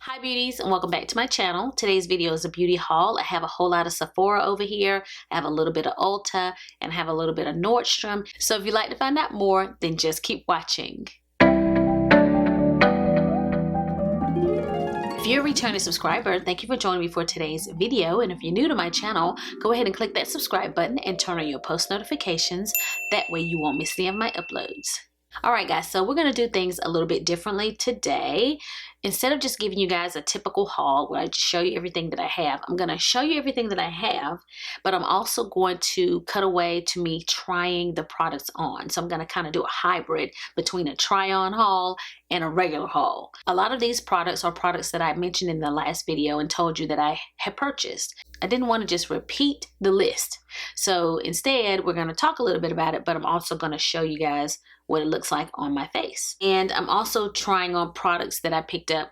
Hi beauties, and welcome back to my channel. Today's video is a beauty haul. I have a whole lot of Sephora over here. I have a little bit of Ulta and have a little bit of Nordstrom. So if you'd like to find out more, then just keep watching. If you're a returning subscriber, thank you for joining me for today's video. And if you're new to my channel, go ahead and click that subscribe button and turn on your post notifications. That way you won't miss any of my uploads. Alright guys, so we're going to do things a little bit differently today. Instead of just giving you guys a typical haul where I just show you everything that I have, I'm going to show you everything that I have, but I'm also going to cut away to me trying the products on. So I'm going to kind of do a hybrid between a try-on haul and a regular haul. A lot of these products are products that I mentioned in the last video and told you that I had purchased. I didn't want to just repeat the list. So instead, we're going to talk a little bit about it, but I'm also going to show you guys what it looks like on my face. And I'm also trying on products that I picked up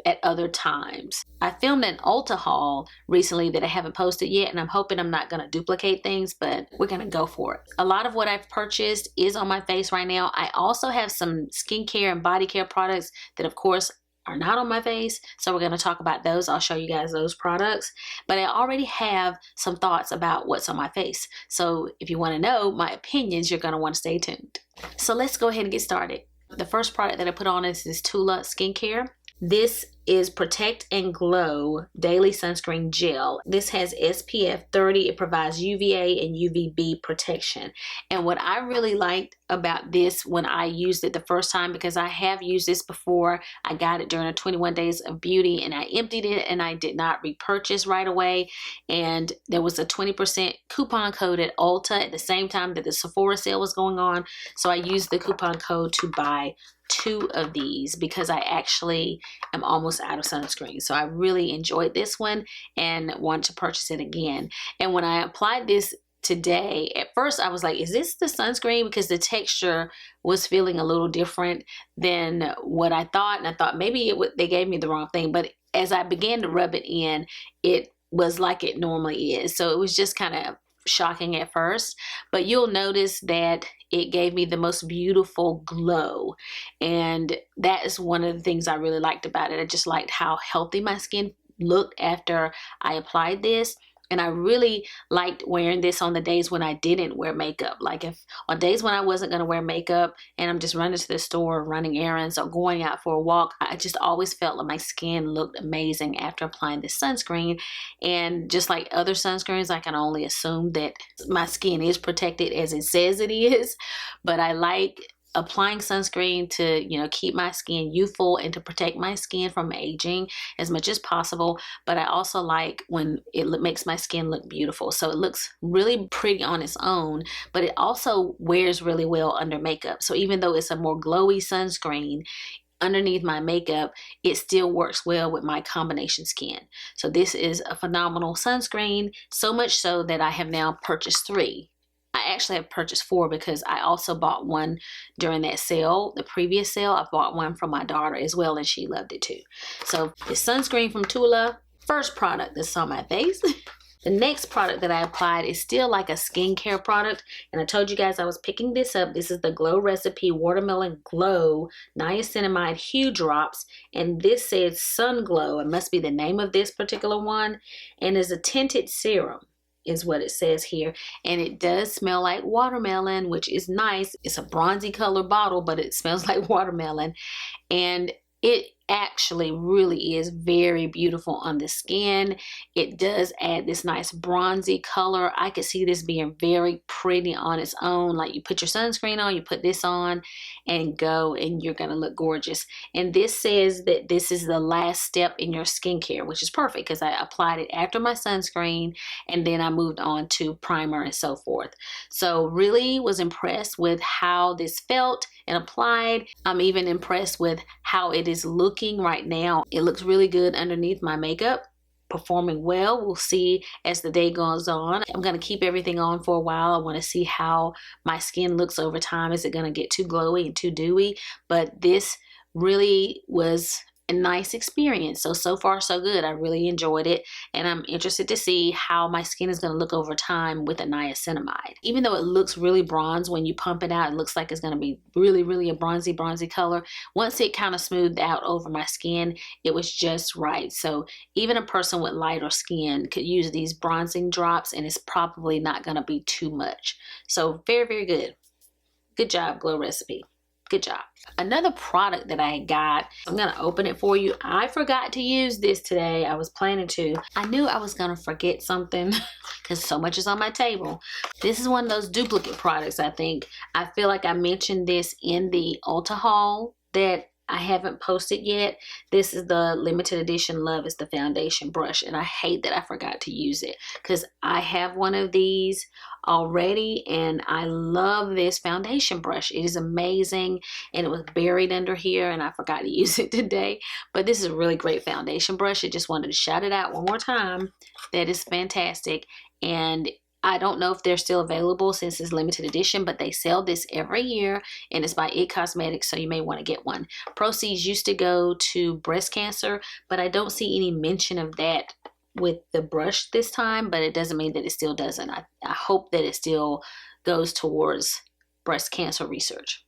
at other times. I filmed an Ulta haul recently that I haven't posted yet, and I'm hoping I'm not going to duplicate things, but we're going to go for it. A lot of what I've purchased is on my face right now. I also have some skincare and body care products that of course are not on my face, so we're going to talk about those. I'll show you guys those products, but I already have some thoughts about what's on my face. So if you want to know my opinions, you're going to want to stay tuned. So let's go ahead and get started. The first product that I put on is this Tula skincare. This is Protect and Glow Daily Sunscreen Gel. This has SPF 30. It provides UVA and UVB protection. And what I really liked about this when I used it the first time, because I have used this before, I got it during a 21 Days of Beauty and I emptied it and I did not repurchase right away. And there was a 20% coupon code at Ulta at the same time that the Sephora sale was going on. So I used the coupon code to buy 2 of these because I actually am almost out of sunscreen. So I really enjoyed this one and wanted to purchase it again. And when I applied this today, at first I was like, is this the sunscreen? Because the texture was feeling a little different than what I thought. And I thought maybe they gave me the wrong thing. But as I began to rub it in, it was like it normally is. So it was just kind of shocking at first, but you'll notice that it gave me the most beautiful glow, and that is one of the things I really liked about it. I just liked how healthy my skin looked after I applied this. And I really liked wearing this on the days when I didn't wear makeup. Like if on days when I wasn't going to wear makeup and I'm just running to the store, running errands or going out for a walk, I just always felt like my skin looked amazing after applying this sunscreen. And just like other sunscreens, I can only assume that my skin is protected as it says it is. But I like applying sunscreen to, you know, keep my skin youthful and to protect my skin from aging as much as possible. But I also like when it makes my skin look beautiful. So it looks really pretty on its own, but it also wears really well under makeup. So even though it's a more glowy sunscreen, underneath my makeup, it still works well with my combination skin. So this is a phenomenal sunscreen, so much so that I have now purchased 3. I actually have purchased 4 because I also bought one during that sale, the previous sale. I bought one from my daughter as well, and she loved it too. So the sunscreen from Tula, first product that's on my face. The next product that I applied is still like a skincare product, and I told you guys I was picking this up. This is the Glow Recipe Watermelon Glow Niacinamide Hue Drops, and this says Sun Glow. It must be the name of this particular one, and is a tinted serum is what it says here, and it does smell like watermelon, which is nice. It's a bronzy color bottle, but it smells like watermelon, and it actually really is very beautiful on the skin. It does add this nice bronzy color. I could see this being very pretty on its own. Like you put your sunscreen on, you put this on and go, and you're gonna look gorgeous. And this says that this is the last step in your skincare, which is perfect because I applied it after my sunscreen and then I moved on to primer and so forth. So really was impressed with how this felt and applied. I'm even impressed with how it is looking right now. It looks really good underneath my makeup, performing well. We'll see as the day goes on. I'm going to keep everything on for a while. I want to see how my skin looks over time. Is it going to get too glowy and too dewy? But this really was a nice experience. So far so good. I really enjoyed it, and I'm interested to see how my skin is going to look over time with a niacinamide. Even though it looks really bronze when you pump it out, it looks like it's going to be really a bronzy color. Once it kind of smoothed out over my skin, it was just right. So even a person with lighter skin could use these bronzing drops, and it's probably not going to be too much. So very good. Good job, Glow Recipe. Good job. Another product that I got, I'm going to open it for you. I forgot to use this today. I was planning to. I knew I was going to forget something because so much is on my table. This is one of those duplicate products, I think. I feel like I mentioned this in the Ulta haul that I haven't posted yet. This is the limited edition Love is the foundation brush, and I hate that I forgot to use it because I have one of these already, and I love this foundation brush. It is amazing, and it was buried under here, and I forgot to use it today. But this is a really great foundation brush. I just wanted to shout it out one more time. That is fantastic, and I don't know if they're still available since it's limited edition, but they sell this every year, and it's by It Cosmetics, so you may want to get one. Proceeds used to go to breast cancer, but I don't see any mention of that with the brush this time, but it doesn't mean that it still doesn't. I hope that it still goes towards breast cancer research.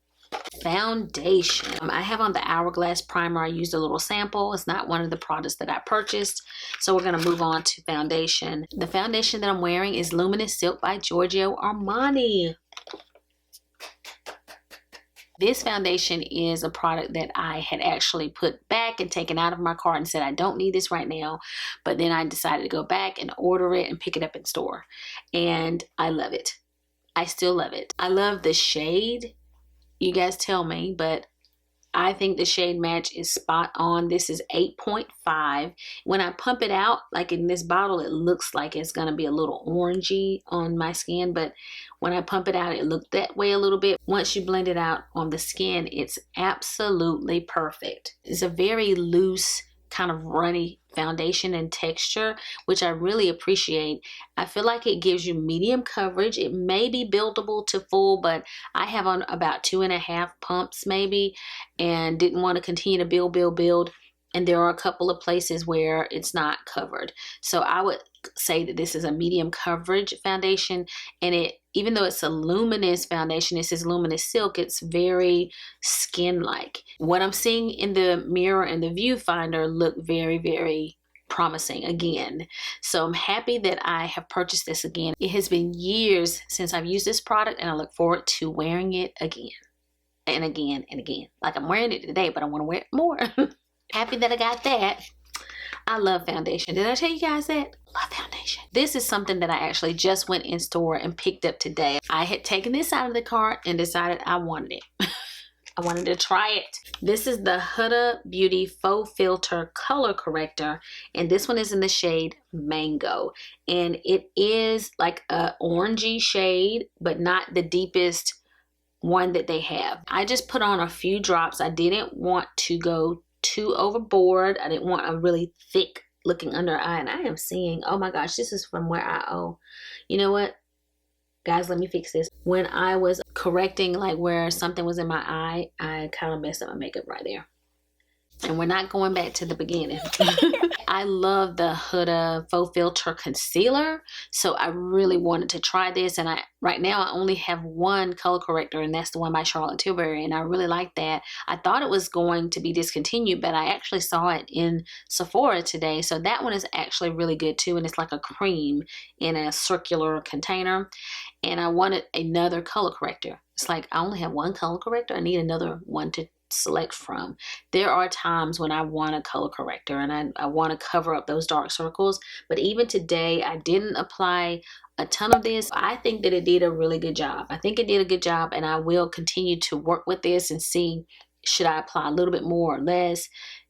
Foundation. I have on the Hourglass primer. I used a little sample. It's not one of the products that I purchased. So we're going to move on to foundation. The foundation that I'm wearing is Luminous Silk by Giorgio Armani. This foundation is a product that I had actually put back and taken out of my cart and said I don't need this right now. But then I decided to go back and order it and pick it up in store. And I love it. I still love it. I love the shade. You guys tell me, but I think the shade match is spot on. This is 8.5. When I pump it out, like in this bottle, it looks like it's going to be a little orangey on my skin, but when I pump it out, it looked that way a little bit. Once you blend it out on the skin, it's absolutely perfect. It's a very loose, kind of runny foundation and texture, which I really appreciate. I feel like it gives you medium coverage. It may be buildable to full, but I have on about 2.5 pumps maybe, and didn't want to continue to build. And there are a couple of places where it's not covered. So I would say that this is a medium coverage foundation, and it, even though it's a luminous foundation, it says Luminous Silk, it's very skin-like. What I'm seeing in the mirror and the viewfinder look very promising again. So I'm happy that I have purchased this again. It has been years since I've used this product, and I look forward to wearing it again and again and again. Like I'm wearing it today, but I want to wear it more. Happy that I got that. I love foundation. Did I tell you guys that? Love foundation. This is something that I actually just went in store and picked up today. I had taken this out of the cart and decided I wanted it. I wanted to try it. This is the Huda Beauty Faux Filter Color Corrector, and this one is in the shade Mango, and it is like a orangey shade, but not the deepest one that they have. I just put on a few drops. I didn't want to go too overboard. I didn't want a really thick looking under eye, and I am seeing, oh my gosh, this is from where I owe. You know what? Guys, let me fix this. When I was correcting like where something was in my eye, I kind of messed up my makeup right there. And we're not going back to the beginning. I love the Huda Faux Filter Concealer, so I really wanted to try this. And right now I only have one color corrector, and that's the one by Charlotte Tilbury, and I really like that. I thought it was going to be discontinued, but I actually saw it in Sephora today, so that one is actually really good too, and it's like a cream in a circular container. And I wanted another color corrector. It's like I only have one color corrector. I need another one to select from. There are times when I want a color corrector and I want to cover up those dark circles, but even today I didn't apply a ton of this. I think that it did a really good job. I think it did a good job, and I will continue to work with this and see, should I apply a little bit more or less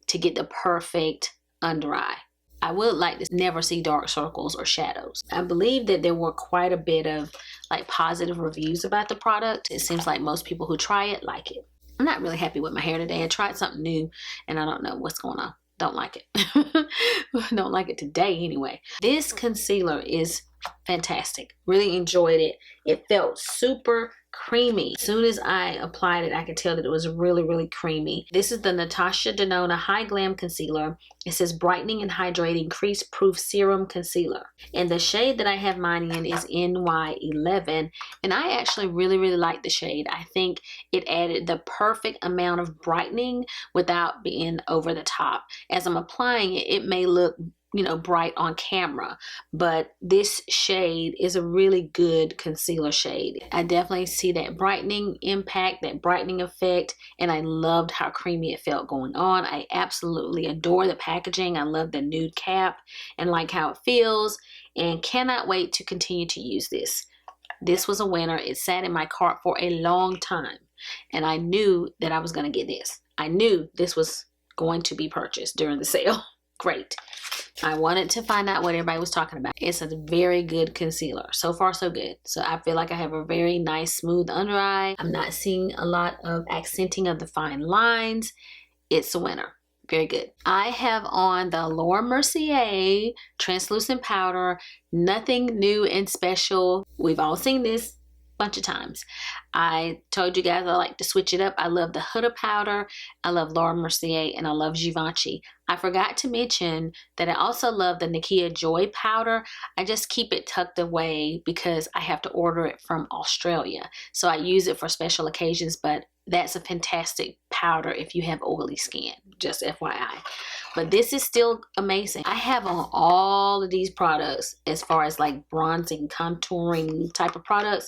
to get the perfect under eye. I would like to never see dark circles or shadows. I believe that there were quite a bit of like positive reviews about the product. It seems like most people who try it like it. I'm not really happy with my hair today. I tried something new and I don't know what's going on. Don't like it. Don't like it today anyway. This concealer is fantastic. Really enjoyed it. It felt super creamy. As soon as I applied it, I could tell that it was really, really creamy. This is the Natasha Denona Hy-Glam Concealer. It says Brightening and Hydrating Crease Proof Serum Concealer. And the shade that I have mine in is NY11. And I actually really, really like the shade. I think it added the perfect amount of brightening without being over the top. As I'm applying it, it may look, you know, bright on camera, but this shade is a really good concealer shade. I definitely see that brightening impact, that brightening effect, and I loved how creamy it felt going on. I absolutely adore the packaging. I love the nude cap and like how it feels, and cannot wait to continue to use this. This was a winner. It sat in my cart for a long time, and I knew that I was going to get this. I knew this was going to be purchased during the sale. Great. I wanted to find out what everybody was talking about. It's a very good concealer. So far, so good. So I feel like I have a very nice, smooth under eye. I'm not seeing a lot of accenting of the fine lines. It's a winner. Very good. I have on the Laura Mercier translucent powder. Nothing new and special. We've all seen this a bunch of times. I told you guys I like to switch it up. I love the HUDA powder. I love Laura Mercier, and I love Givenchy. I forgot to mention that I also love the Nakia Joy powder. I just keep it tucked away because I have to order it from Australia. So I use it for special occasions, but that's a fantastic powder if you have oily skin, just FYI. But this is still amazing. I have on all of these products as far as like bronzing, contouring type of products.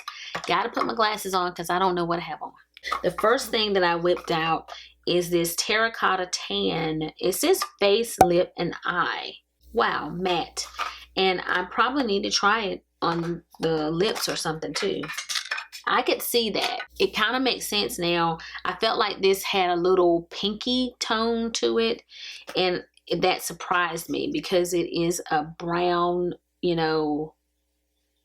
Gotta put my glasses on because I don't know what I have on. The first thing that I whipped out is this terracotta tan. It says face, lip, and eye. Wow, matte. And I probably need to try it on the lips or something too. I could see that. It kind of makes sense now. I felt like this had a little pinky tone to it, and that surprised me because it is a brown, you know,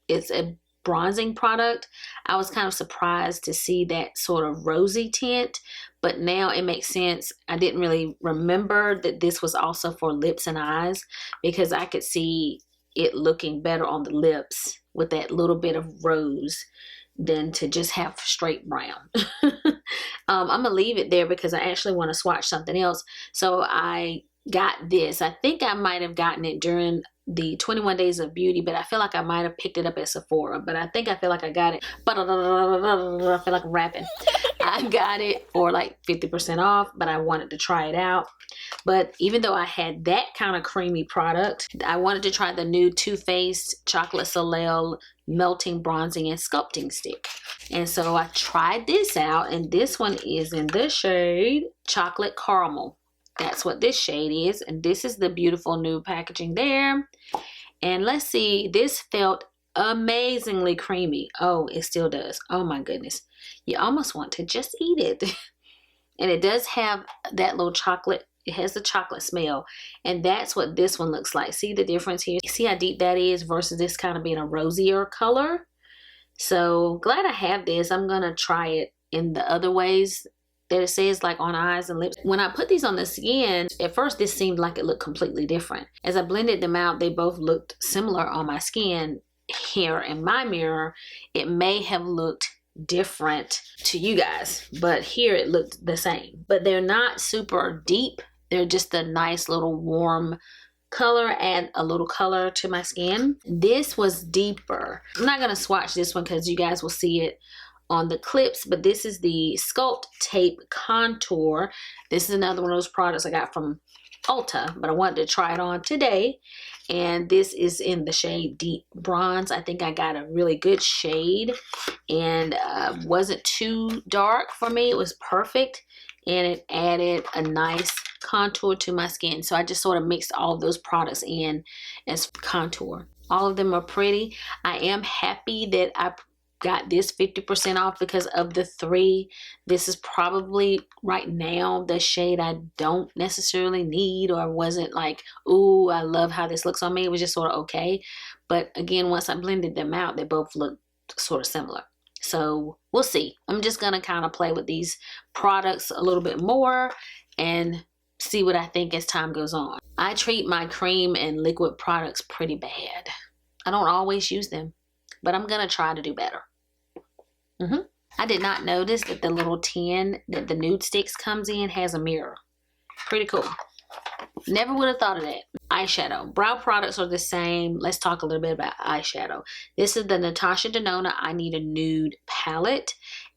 it's a bronzing product. I was kind of surprised to see that sort of rosy tint, but now it makes sense. I didn't really remember that this was also for lips and eyes because I could see it looking better on the lips with that little bit of rose than to just have straight brown. I'm gonna leave it there because I actually want to swatch something else. So I got this. I think I might have gotten it during the 21 Days of Beauty, but I feel like I might have picked it up at Sephora, but I feel like I got it. But I feel like I'm rapping. I got it for like 50% off, but I wanted to try it out. But even though I had that kind of creamy product, I wanted to try the new Too Faced Chocolate Soleil Melting Bronzing and Sculpting Stick. And so I tried this out, and this one is in the shade Chocolate Caramel. That's what this shade is, and this is the beautiful new packaging there. And let's see, this felt amazingly creamy. Oh, it still does. Oh my goodness. You almost want to just eat it. And it does have that little chocolate. It has the chocolate smell, and that's what this one looks like. See the difference here? See how deep that is versus this kind of being a rosier color? So glad I have this. I'm gonna try it in the other ways that it says, like on eyes and lips. When I put these on the skin, at first this seemed like it looked completely different. As I blended them out, they both looked similar on my skin. Here in my mirror, it may have looked different to you guys, but here it looked the same. But they're not super deep. They're just a nice little warm color, add a little color to my skin. This was deeper. I'm not gonna swatch this one because you guys will see it on the clips, but this is the Sculpt Tape Contour. This is another one of those products I got from Ulta, but I wanted to try it on today. And this is in the shade Deep Bronze. I think I got a really good shade, and wasn't too dark for me. It was perfect, and it added a nice contour to my skin. So I just sort of mixed all of those products in as contour. All of them are pretty. I am happy that I got this 50% off because of the three. This is probably right now the shade I don't necessarily need, or wasn't like, ooh, I love how this looks on me. It was just sort of okay. But again, once I blended them out, they both look sort of similar. So we'll see. I'm just gonna kind of play with these products a little bit more and see what I think as time goes on. I treat my cream and liquid products pretty bad. I don't always use them, but I'm gonna try to do better. I did not notice that the little tin that the Nude Sticks comes in has a mirror. Pretty cool. Never would have thought of that. Eyeshadow. Brow products are the same. Let's talk a little bit about eyeshadow. This is the Natasha Denona I Need a Nude palette.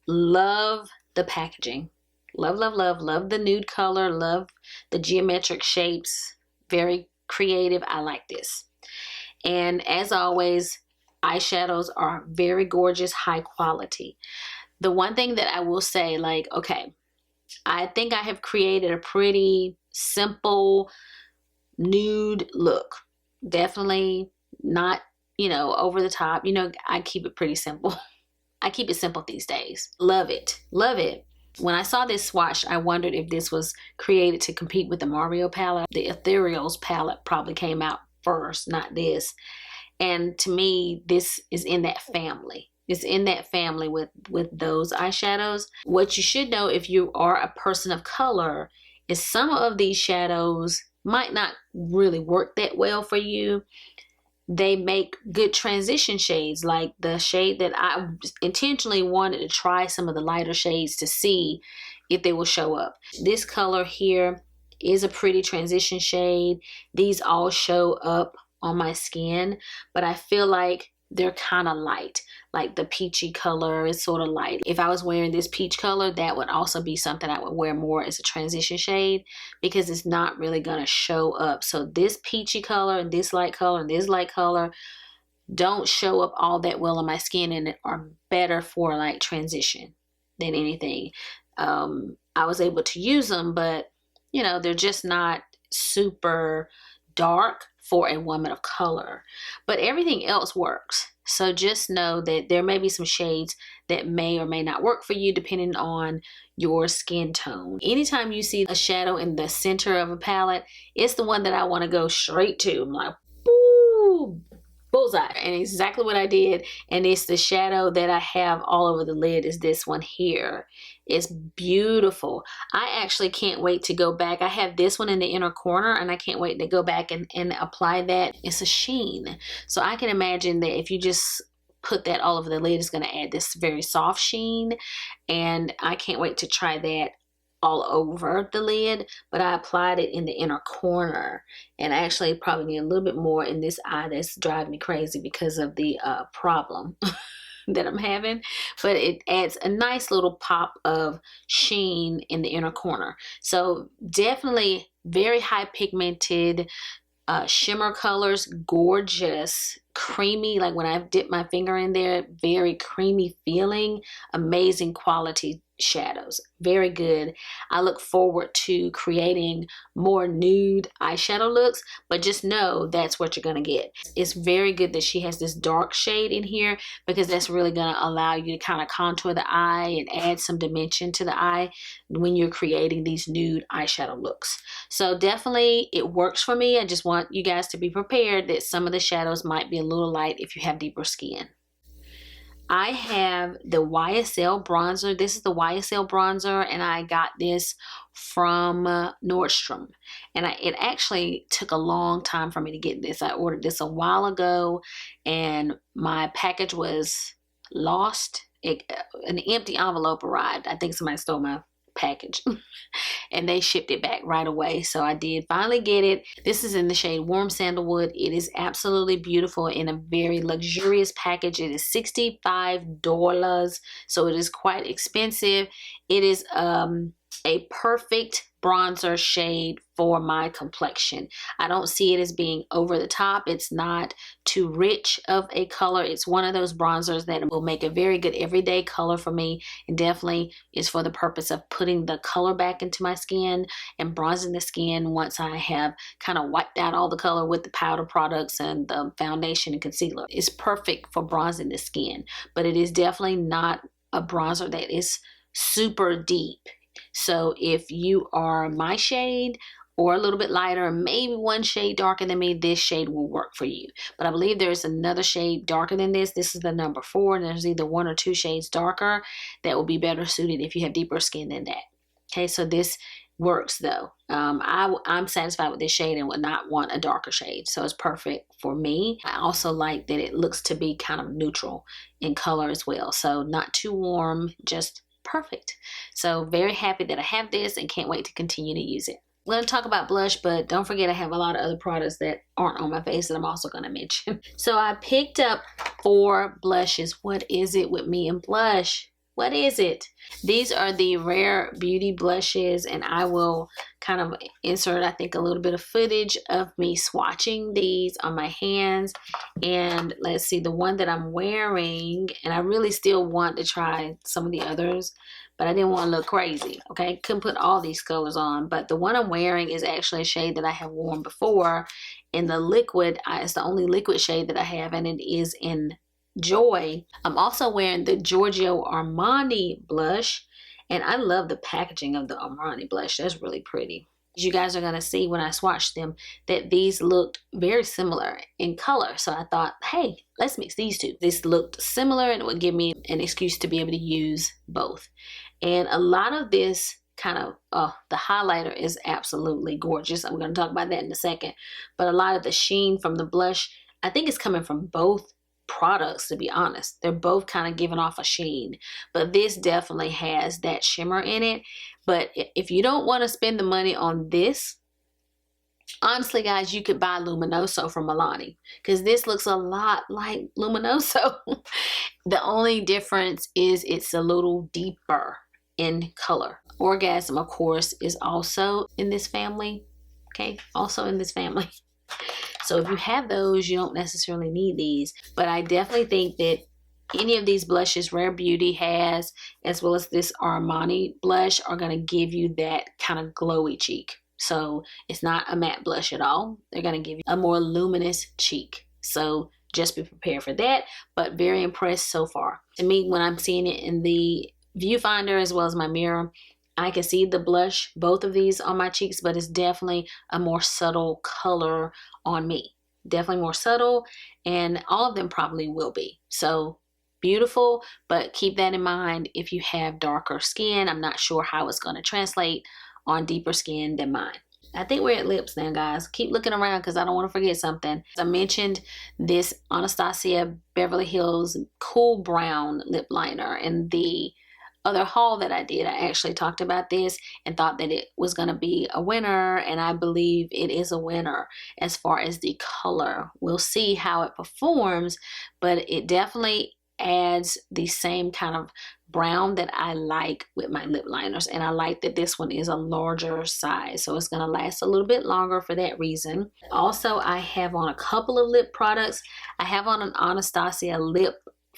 Love the packaging. Love, love, love. Love the nude color. Love the geometric shapes. Very creative. I like this. And as always, eyeshadows are very gorgeous, high quality. The one thing that I will say, like, okay, I think I have created a pretty simple nude look. Definitely not, you know, over the top. You know, I keep it pretty simple. I keep it simple these days. Love it. Love it. When I saw this swatch, I wondered if this was created to compete with the Mario palette. The Ethereals palette probably came out first, not this. And to me, this is in that family. It's in that family with those eyeshadows. What you should know if you are a person of color is some of these shadows might not really work that well for you. They make good transition shades, like the shade that I intentionally wanted to try some of the lighter shades to see if they will show up. This color here is a pretty transition shade. These all show up on my skin, but I feel like they're kind of light. Like the peachy color is sort of light. If I was wearing this peach color, that would also be something I would wear more as a transition shade because it's not really going to show up. So this peachy color and this light color and this light color don't show up all that well on my skin and are better for like transition than anything. I was able to use them, but you know, they're just not super dark for a woman of color, but everything else works. So just know that there may be some shades that may or may not work for you depending on your skin tone. Anytime you see a shadow in the center of a palette, it's the one that I want to go straight to. I'm like, woo, bullseye. And exactly what I did. And it's the shadow that I have all over the lid is this one here. It's beautiful. I actually can't wait to go back. I have this one in the inner corner and I can't wait to go back and apply that. It's a sheen. So I can imagine that if you just put that all over the lid, it's going to add this very soft sheen. And I can't wait to try that all over the lid, but I applied it in the inner corner, and I actually probably need a little bit more in this eye that's driving me crazy because of the problem that I'm having, but it adds a nice little pop of sheen in the inner corner. So definitely very high pigmented shimmer colors, gorgeous, creamy, like when I dip my finger in there, very creamy feeling, amazing quality shadows, very good. I look forward to creating more nude eyeshadow looks, but just know that's what you're gonna get. It's very good that she has this dark shade in here because that's really gonna allow you to kind of contour the eye and add some dimension to the eye when you're creating these nude eyeshadow looks. So definitely it works for me. I just want you guys to be prepared that some of the shadows might be a little light if you have deeper skin. I have the YSL bronzer. This is the YSL bronzer, and I got this from Nordstrom. And it actually took a long time for me to get this. I ordered this a while ago, and my package was lost. An empty envelope arrived. I think somebody stole my package and they shipped it back right away. So I did finally get it. This is in the shade Warm Sandalwood. It is absolutely beautiful in a very luxurious package. It is $65, so it is quite expensive. It is a perfect bronzer shade for my complexion. I don't see it as being over the top. It's not too rich of a color. It's one of those bronzers that will make a very good everyday color for me, and definitely is for the purpose of putting the color back into my skin and bronzing the skin once I have kind of wiped out all the color with the powder products and the foundation and concealer. It's perfect for bronzing the skin, but it is definitely not a bronzer that is super deep. So if you are my shade or a little bit lighter, maybe one shade darker than me, this shade will work for you. But I believe there's another shade darker than this. This is the number 4, and there's either 1 or 2 shades darker that will be better suited if you have deeper skin than that. Okay, so this works though. I'm satisfied with this shade and would not want a darker shade, so it's perfect for me. I also like that it looks to be kind of neutral in color as well, so not too warm, just perfect. So very happy that I have this and can't wait to continue to use it. I'm going to talk about blush, but don't forget I have a lot of other products that aren't on my face that I'm also going to mention. So I picked up 4 blushes. What is it with me and blush? What is it? These are the Rare Beauty blushes, and I will kind of insert, I think, a little bit of footage of me swatching these on my hands. And let's see, the one that I'm wearing, and I really still want to try some of the others, but I didn't want to look crazy, okay? Couldn't put all these colors on, but the one I'm wearing is actually a shade that I have worn before. In the liquid, it's the only liquid shade that I have, and it is in Joy. I'm also wearing the Giorgio Armani blush, and I love the packaging of the Armani blush. That's really pretty. You guys are going to see when I swatch them that these looked very similar in color. So I thought, hey, let's mix these two. This looked similar and it would give me an excuse to be able to use both. And a lot of this kind of, the highlighter is absolutely gorgeous. I'm going to talk about that in a second. But a lot of the sheen from the blush, I think it's coming from both products, to be honest. They're both kind of giving off a sheen, but this definitely has that shimmer in it. But if you don't want to spend the money on this, honestly guys, you could buy Luminoso from Milani, because this looks a lot like Luminoso. The only difference is it's a little deeper in color. Orgasm, of course, is also in this family. Okay, also in this family. So if you have those, you don't necessarily need these. But I definitely think that any of these blushes Rare Beauty has, as well as this Armani blush, are going to give you that kind of glowy cheek. So it's not a matte blush at all. They're going to give you a more luminous cheek. So just be prepared for that. But very impressed so far. To me, when I'm seeing it in the viewfinder as well as my mirror, I can see the blush, both of these on my cheeks, but it's definitely a more subtle color on me. Definitely more subtle, and all of them probably will be. So beautiful, but keep that in mind if you have darker skin. I'm not sure how it's going to translate on deeper skin than mine. I think we're at lips now, guys. Keep looking around because I don't want to forget something. I mentioned this Anastasia Beverly Hills Cool Brown lip liner in the other haul that I did. I actually talked about this and thought that it was going to be a winner, and I believe it is a winner as far as the color. We'll see how it performs, but it definitely adds the same kind of brown that I like with my lip liners, and I like that this one is a larger size, so it's going to last a little bit longer for that reason. Also, I have on a couple of lip products. I have on an Anastasia lip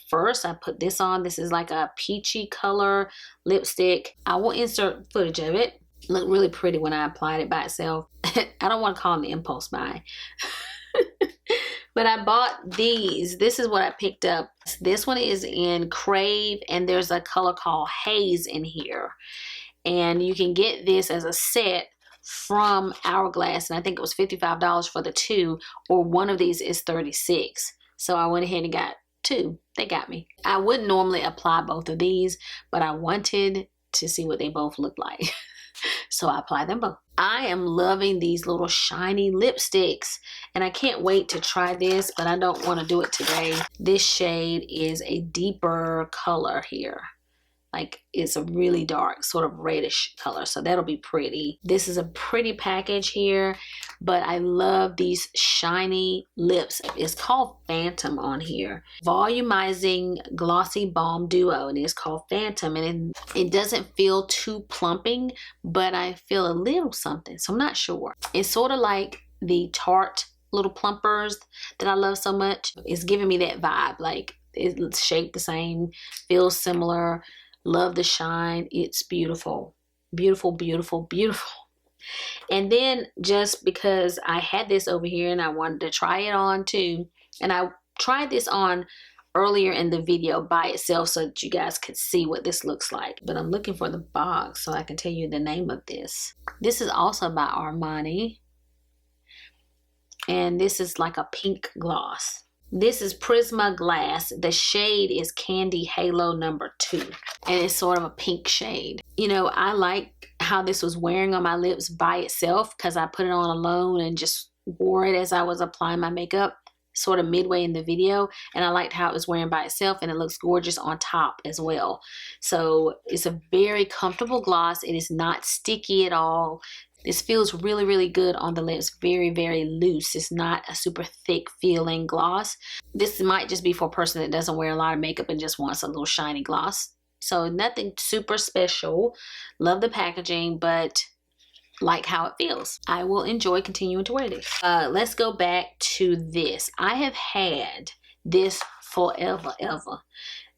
first. I put this on. This is like a peachy color lipstick. I will insert footage of it. Looked really pretty when I applied it by itself. I don't want to call them the impulse buy. But I bought these. This is what I picked up. This one is in Crave, and there's a color called Haze in here. And you can get this as a set from Hourglass, and I think it was $55 for the 2, or one of these is $36. So I went ahead and got 2. They got me. I wouldn't normally apply both of these, but I wanted to see what they both look like. So I applied them both. I am loving these little shiny lipsticks, and I can't wait to try this, but I don't want to do it today. This shade is a deeper color here. Like, it's a really dark sort of reddish color, so that'll be pretty. This is a pretty package here, but I love these shiny lips. It's called Phantom on here. Volumizing Glossy Balm Duo, and it's called Phantom, and it doesn't feel too plumping, but I feel a little something, so I'm not sure. It's sort of like the Tarte little plumpers that I love so much. It's giving me that vibe, like it's shaped the same, feels similar. Love the shine. It's beautiful. Beautiful, beautiful, beautiful. And then just because I had this over here and I wanted to try it on too, and I tried this on earlier in the video by itself so that you guys could see what this looks like. But I'm looking for the box so I can tell you the name of this. This is also by Armani. And this is like a pink gloss. This is Prisma Glass. The shade is Candy Halo number 2. And it's sort of a pink shade. You know, I like how this was wearing on my lips by itself because I put it on alone and just wore it as I was applying my makeup, sort of midway in the video. And I liked how it was wearing by itself, and it looks gorgeous on top as well. So it's a very comfortable gloss. It is not sticky at all. This feels really, really good on the lips. Very, very loose. It's not a super thick feeling gloss. This might just be for a person that doesn't wear a lot of makeup and just wants a little shiny gloss. So nothing super special. Love the packaging, but like how it feels. I will enjoy continuing to wear this. Let's go back to this. I have had this forever, ever.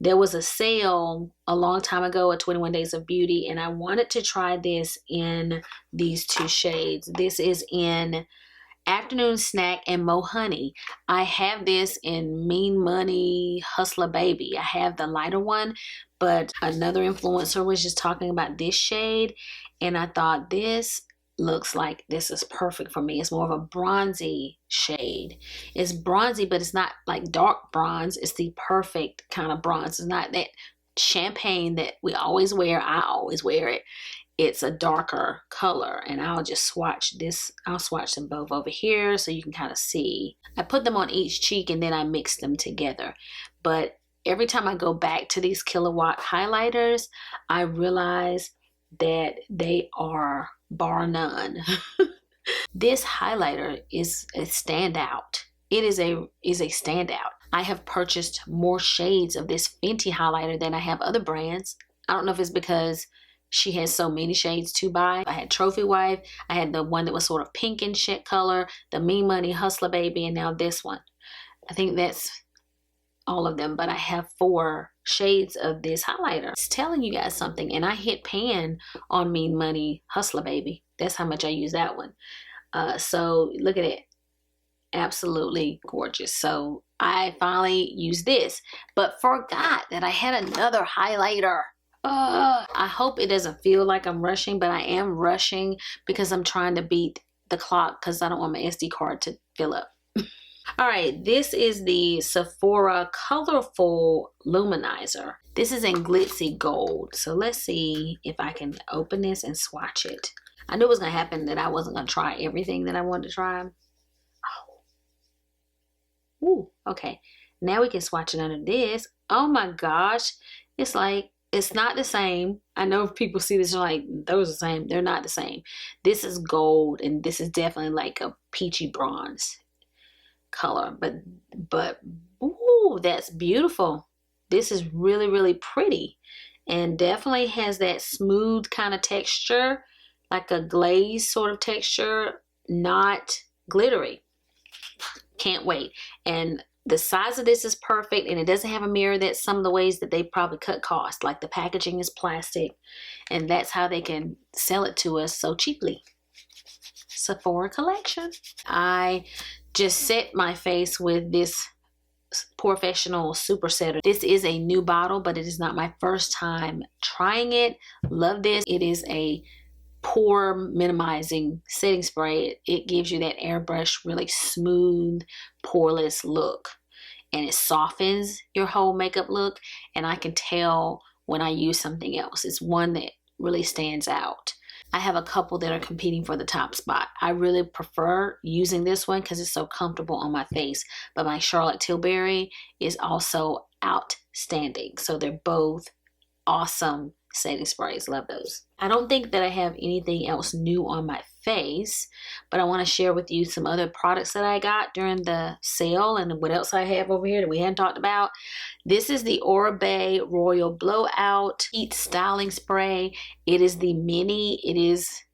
There was a sale a long time ago at 21 Days of Beauty, and I wanted to try this in these 2 shades. This is in Afternoon Snack and Mo Honey. I have this in Mean Money Hustler Baby. I have the lighter one, but another influencer was just talking about this shade, and I thought this looks like this is perfect for me. It's more of a bronzy shade. It's bronzy, but it's not like dark bronze. It's the perfect kind of bronze. It's not that champagne that we always wear. I always wear it. It's a darker color, and I'll just swatch this. I'll swatch them both over here so you can kind of see. I put them on each cheek and then I mix them together. But every time I go back to these Killawatt highlighters, I realize that they are bar none. This highlighter is a standout. It is a standout. I have purchased more shades of this Fenty highlighter than I have other brands. I don't know if it's because she has so many shades to buy. I had Trophy Wife. I had the one that was sort of pink and shit color, the Mean Money Hustler Baby, and now this one. I think that's all of them, but I have 4 shades of this highlighter. It's telling you guys something, and I hit pan on Mean Money Hustler Baby. That's how much I use that one. So look at it. Absolutely gorgeous. So I finally used this, but forgot that I had another highlighter. I hope it doesn't feel like I'm rushing, but I am rushing because I'm trying to beat the clock because I don't want my SD card to fill up. All right, this is the Sephora Colorful Luminizer. This is in Glitzy Gold. So let's see if I can open this and swatch it. I knew it was going to happen, that I wasn't going to try everything that I wanted to try. Oh. Ooh, okay. Now we can swatch it under this. Oh my gosh. It's like, it's not the same. I know people see this and are like, those are the same. They're not the same. This is gold, and this is definitely like a peachy bronze color, but ooh, that's beautiful. This is really, really pretty, and definitely has that smooth kind of texture, like a glaze sort of texture, not glittery. Can't wait. And the size of this is perfect, and it doesn't have a mirror. That's some of the ways that they probably cut costs, like the packaging is plastic, and that's how they can sell it to us so cheaply. Sephora collection. I just set my face with this POREfessional Super Setter. This is a new bottle, but it is not my first time trying it. Love this. It is a pore minimizing setting spray. It gives you that airbrush, really smooth, poreless look, and it softens your whole makeup look. And I can tell when I use something else. It's one that really stands out. I have a couple that are competing for the top spot. I really prefer using this one because it's so comfortable on my face, but my Charlotte Tilbury is also outstanding. So they're both awesome setting sprays. Love those. I don't think that I have anything else new on my face, but I want to share with you some other products that I got during the sale and what else I have over here that we hadn't talked about. This is the Oribe Royal Blowout Heat Styling Spray. It is the mini.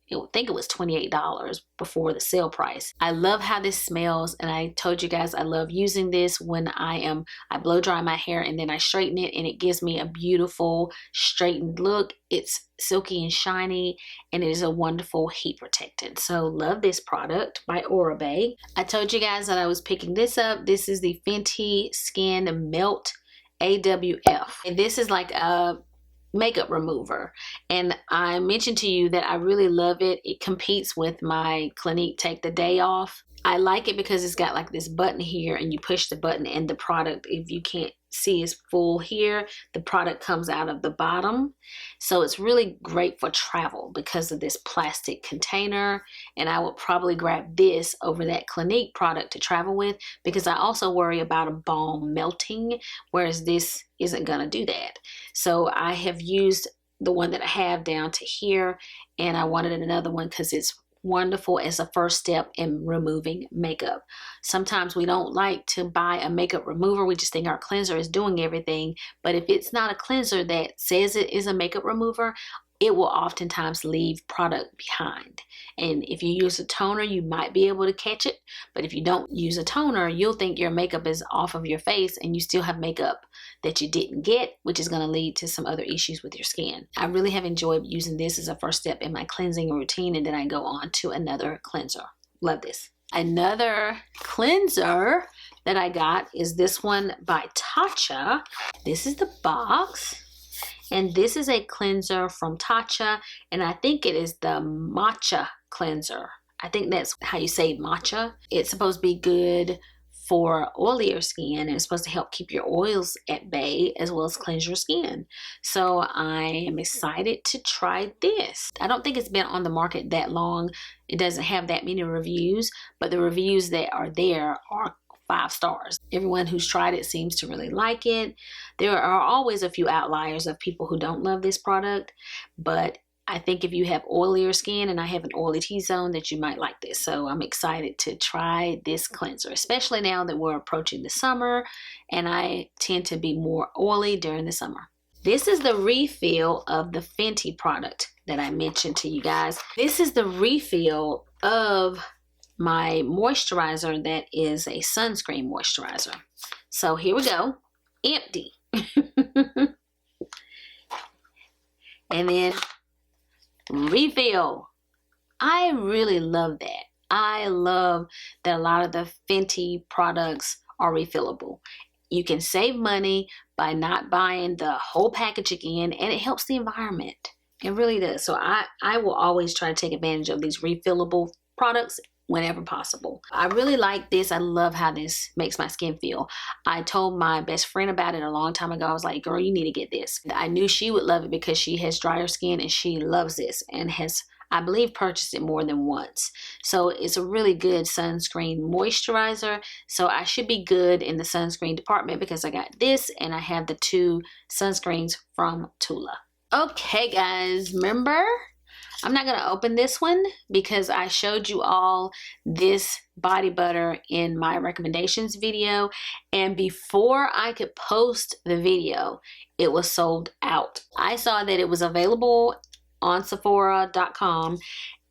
I think it was $28 before the sale price. I love how this smells, and I told you guys I love using this when I blow dry my hair and then I straighten it, and it gives me a beautiful straightened look. It's silky and shiny, and it is a wonderful heat protectant. So love this product by Oribe. I told you guys that I was picking this up. This is the Fenty Skin Melt AWF, and this is like a makeup remover, and I mentioned to you that I really love it. It competes with my Clinique Take the Day Off. I like it because it's got like this button here, and you push the button and the product, if you can't see, is full here. The product comes out of the bottom. So it's really great for travel because of this plastic container. And I would probably grab this over that Clinique product to travel with, because I also worry about a balm melting, whereas this isn't gonna do that. So I have used the one that I have down to here, and I wanted another one because it's wonderful as a first step in removing makeup. Sometimes we don't like to buy a makeup remover. We just think our cleanser is doing everything. But if it's not a cleanser that says it is a makeup remover, it will oftentimes leave product behind. And if you use a toner, you might be able to catch it. But if you don't use a toner, you'll think your makeup is off of your face and you still have makeup that you didn't get, which is going to lead to some other issues with your skin. I really have enjoyed using this as a first step in my cleansing routine, and then I go on to another cleanser. Love this. Another cleanser that I got is this one by Tatcha. This is the box. And this is a cleanser from Tatcha, and I think it is the matcha cleanser. I think that's how you say matcha. It's supposed to be good for oilier skin, and it's supposed to help keep your oils at bay as well as cleanse your skin. So I am excited to try this. I don't think it's been on the market that long. It doesn't have that many reviews, but the reviews that are there are 5 stars. Everyone who's tried it seems to really like it. There are always a few outliers of people who don't love this product, but I think if you have oilier skin, and I have an oily T-zone, that you might like this. So I'm excited to try this cleanser, especially now that we're approaching the summer and I tend to be more oily during the summer. This is the refill of the Fenty product that I mentioned to you guys. This is the refill of my moisturizer that is a sunscreen moisturizer. So here we go. Empty. And then refill. I really love that. I love that a lot of the Fenty products are refillable. You can save money by not buying the whole package again, and it helps the environment. It really does. So I will always try to take advantage of these refillable products whenever possible. I really like this. I love how this makes my skin feel. I told my best friend about it a long time ago. I was like, girl, you need to get this. I knew she would love it because she has drier skin and she loves this and has, I believe, purchased it more than once. So it's a really good sunscreen moisturizer. So I should be good in the sunscreen department because I got this and I have the 2 sunscreens from Tula. Okay guys, remember, I'm not going to open this one because I showed you all this body butter in my recommendations video, and before I could post the video, it was sold out. I saw that it was available on Sephora.com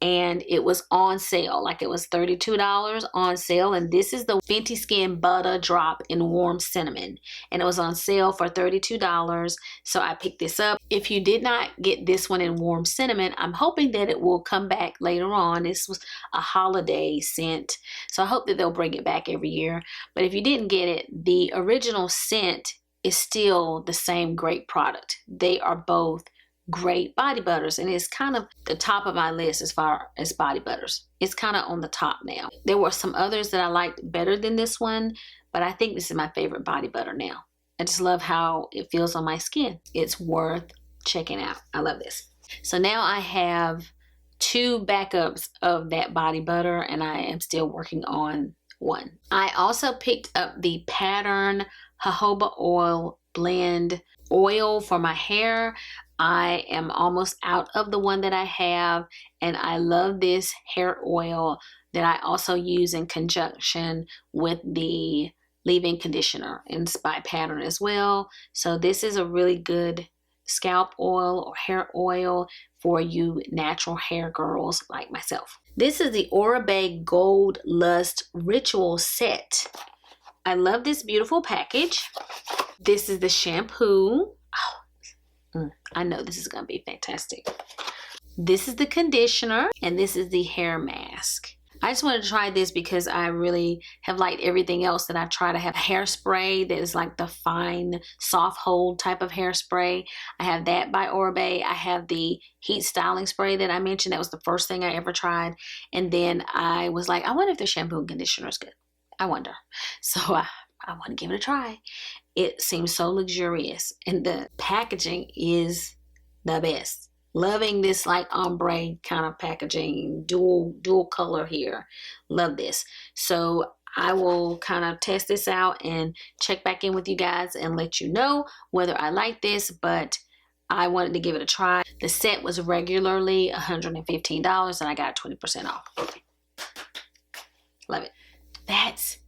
and it was on sale, like it was $32 on sale. And this is the Fenty Skin Butter Drop in Warm Cinnamon, and it was on sale for $32. So I picked this up. If you did not get this one in Warm Cinnamon, I'm hoping that it will come back later on. This was a holiday scent, so I hope that they'll bring it back every year. But if you didn't get it, the original scent is still the same great product. They are both great body butters, and it's kind of the top of my list as far as body butters. It's kind of on the top now. There were some others that I liked better than this one, but I think this is my favorite body butter now. I just love how it feels on my skin. It's worth checking out. I love this. So now I have 2 backups of that body butter, and I am still working on one. I also picked up the Pattern jojoba oil blend oil for my hair. I am almost out of the one that I have, and I love this hair oil that I also use in conjunction with the leave-in conditioner, and it's by Pattern as well. So this is a really good scalp oil or hair oil for you natural hair girls like myself. This is the Oribe Gold Lust Ritual Set. I love this beautiful package. This is the shampoo. I know this is going to be fantastic. This is the conditioner, and this is the hair mask. I just wanted to try this because I really have liked everything else that I've tried. I have hairspray that is like the fine, soft hold type of hairspray. I have that by Oribe. I have the heat styling spray that I mentioned. That was the first thing I ever tried. And then I was like, I wonder if the shampoo and conditioner is good. I wonder. So I want to give it a try. It seems so luxurious. And the packaging is the best. Loving this like ombre kind of packaging, dual color here. Love this. So I will kind of test this out and check back in with you guys and let you know whether I like this, but I wanted to give it a try. The set was regularly $115 and I got 20% off. Love it. That's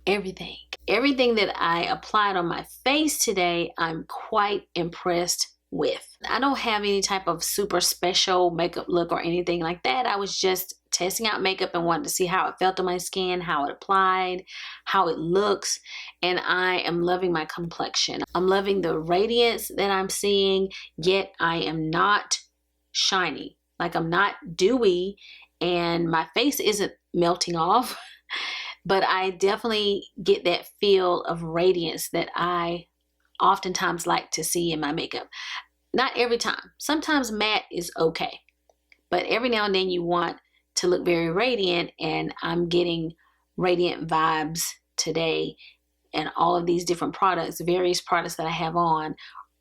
everything. Everything that I applied on my face today, I'm quite impressed with. I don't have any type of super special makeup look or anything like that. I was just testing out makeup and wanted to see how it felt on my skin, how it applied, how it looks, and I am loving my complexion. I'm loving the radiance that I'm seeing, yet I am not shiny. Like I'm not dewy and my face isn't melting off, but I definitely get that feel of radiance that I oftentimes like to see in my makeup. Not every time. Sometimes matte is okay, but every now and then you want to look very radiant, and I'm getting radiant vibes today, and all of these different products, various products that I have on,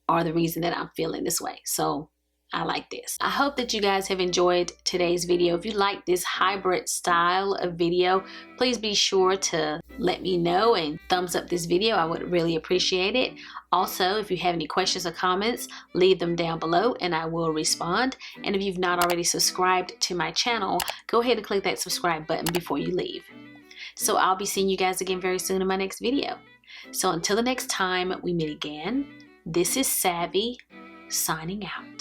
are the reason that I'm feeling this way. So I like this. I hope that you guys have enjoyed today's video. If you like this hybrid style of video, please be sure to let me know and thumbs up this video. I would really appreciate it. Also, if you have any questions or comments, leave them down below and I will respond. And if you've not already subscribed to my channel, go ahead and click that subscribe button before you leave. So I'll be seeing you guys again very soon in my next video. So until the next time we meet again, this is Savvy signing out.